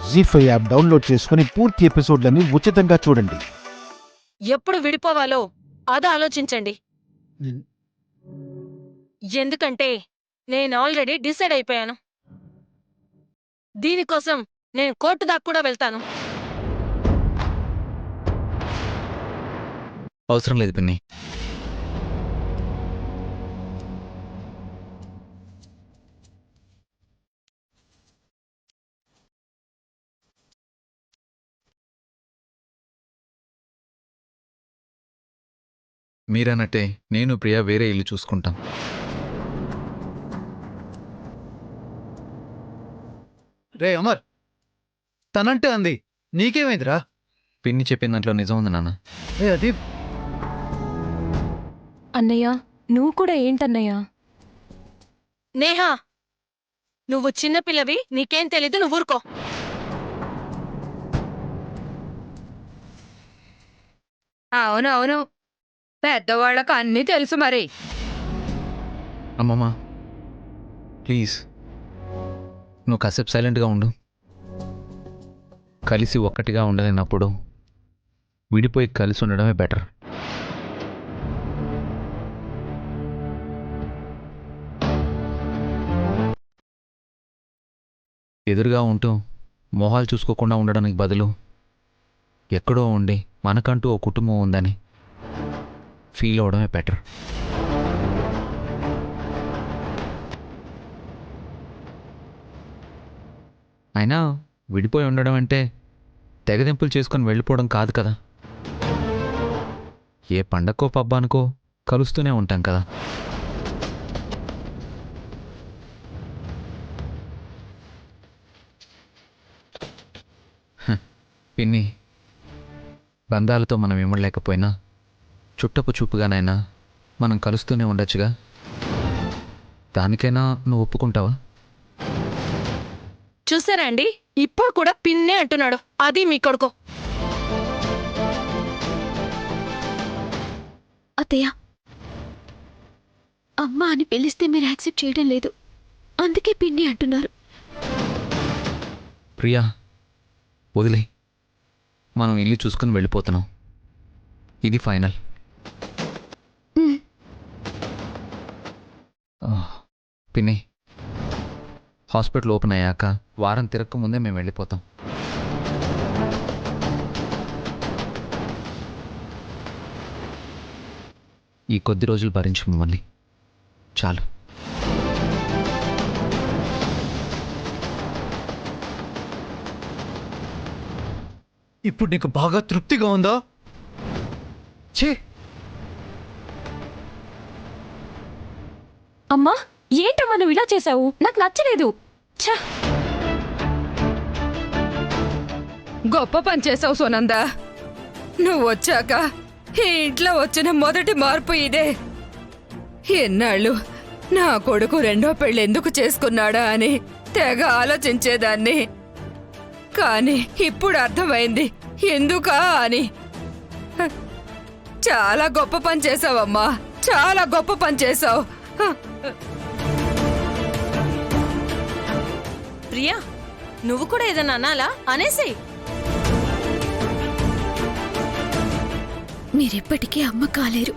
జీ5 app download చేసుకుని పూర్తి ఎపిసోడ్లని ఉచితంగా చూడండి. ఎప్పుడు విడిపోవాలో అది ఆలోచించండి. ఎందుకంటే నేను ఆల్రెడీ డిసైడ్ అయిపోయాను. దీనికోసం నేను కోర్టు దాకా కూడా వెళ్తాను. అవసరం లేదు పిన్ని. మీరన్నట్టే నేను ప్రియా వేరే ఇల్లు చూసుకుంటాం. రే అమర్, తనంటే అంది, నీకేమైందిరా? పిన్ని చెప్పిన దాంట్లో నిజం ఉంది నాన్న. రే అది అన్నయ్య, నువ్వు కూడా ఏంటన్నయ్యా? నేహా, నువ్వు చిన్నపిల్లవి, నీకేం తెలీదు, నువ్వు ఊరుకో. అవునవును, పెద్దవాళ్ళకు అన్నీ తెలుసు మరి. అమ్మమ్మ ప్లీజ్ నువ్వు కాసేపు సైలెంట్గా ఉండు. కలిసి ఒక్కటిగా ఉండలేనప్పుడు విడిపోయి కలిసి ఉండడమే బెటర్. ఎదురుగా ఉంటూ మొహాలు చూసుకోకుండా ఉండడానికి బదులు ఎక్కడో ఉండి మనకంటూ ఓ కుటుంబం ఉందని ఫీల్ అవడమే బెటర్. అయినా విడిపోయి ఉండడం అంటే తెగదెంపులు చేసుకొని వెళ్ళిపోవడం కాదు కదా. ఏ పండక్కో పబ్బానికో కలుస్తూనే ఉంటాం కదా. పిన్ని, బంధాలతో మనం ఇమ్మడలేకపోయినా చుట్టపు చూపుగానైనా మనం కలుస్తూనే ఉండొచ్చుగా. దానికైనా నువ్వు ఒప్పుకుంటావా? చూసారా అండి, ఇప్పుడు కూడా పిన్నే అంటున్నాడు. అది మీ కొడుకు. అత్తయ్య, అమ్మ అని పిలిస్తే మీరు యాక్సెప్ట్ చేయడం లేదు, అందుకే పిన్ని అంటున్నారు. ప్రియా వదిలే, మనం ఇల్లు చూసుకుని వెళ్ళిపోతున్నాం. ఇది ఫైనల్. పిన్ని, హాస్పిటల్ ఓపెన్ అయ్యాక వారం తిరక్క ముందే మేము వెళ్ళిపోతాం. ఈ కొద్ది రోజులు భరించి మమ్మల్ని చాలు. ఇప్పుడు నీకు బాగా తృప్తిగా ఉందా? ఛీ, అమ్మా, ఏంటమ్మా నువ్వు ఇలా చేసావు? నాకు నచ్చలేదు. ఛ! గొప్ప పని చేసావు సునంద. నువ్వు వచ్చాక ఈ ఇంట్లో వచ్చిన మొదటి మార్పు ఇదే. ఎన్నాళ్ళు నా కొడుకు రెండో పెళ్ళి ఎందుకు చేసుకున్నాడా అని తెగ ఆలోచించేదాన్ని. కానీ ఇప్పుడు అర్థమైంది ఎందుకా అని. హ, చాలా గొప్ప పని చేసావమ్మా, చాలా గొప్ప పని చేసావు. ప్రియా, నువ్వు కూడా ఏదన్నా అనాలా? అనేసి. మీరెప్పటికీ అమ్మ కాలేరు,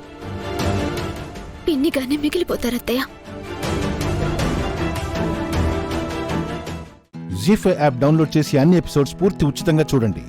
పిన్నిగానే మిగిలిపోతారత్తయ్య. జీ5 యాప్ డౌన్లోడ్ చేసి అన్ని ఎపిసోడ్స్ పూర్తి ఉచితంగా చూడండి.